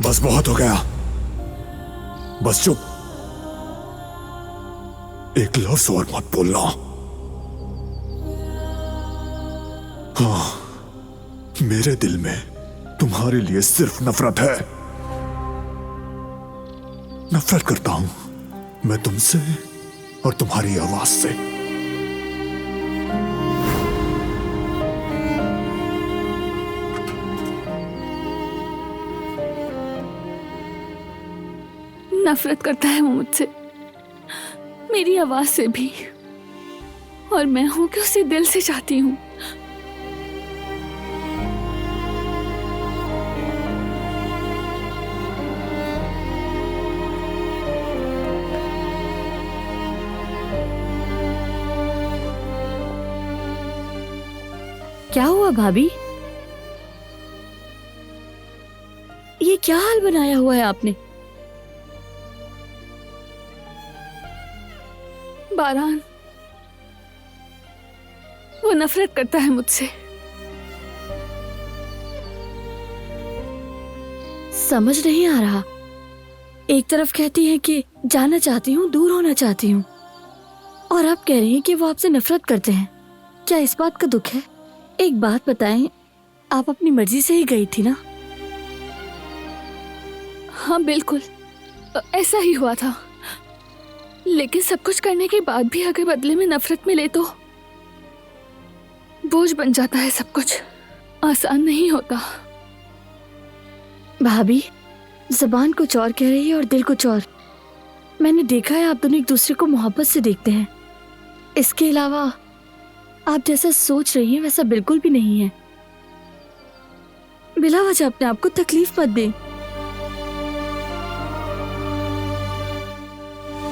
बस बहुत हो गया। बस चुप। एक लफ्ज और मत बोलना। हाँ, मेरे दिल में तुम्हारे लिए सिर्फ नफरत है। नफरत करता हूं मैं तुमसे और तुम्हारी आवाज से। नफरत करता है वो मुझसे, मेरी आवाज से भी, और मैं हूं कि उसे दिल से चाहती हूं। क्या हुआ भाभी? ये क्या हाल बनाया हुआ है आपने? बारान, वो नफरत करता है मुझसे। समझ नहीं आ रहा। एक तरफ कहती हैं कि जाना चाहती हूँ, दूर होना चाहती हूँ, और आप कह रही हैं कि वो आपसे नफरत करते हैं। क्या इस बात का दुख है? एक बात बताएं, आप अपनी मर्जी से ही गई थी ना? हाँ बिल्कुल, ऐसा ही हुआ था। लेकिन सब कुछ करने के बाद भी अगर बदले में नफरत मिले तो बोझ बन जाता है। सब कुछ आसान नहीं होता। भाभी, जबान कुछ और कह रही है और दिल कुछ और। मैंने देखा है आप दोनों एक दूसरे को मोहब्बत से देखते हैं। इसके अलावा आप जैसा सोच रही हैं वैसा बिल्कुल भी नहीं है। बिला वजह अपने आप को तकलीफ मत दें।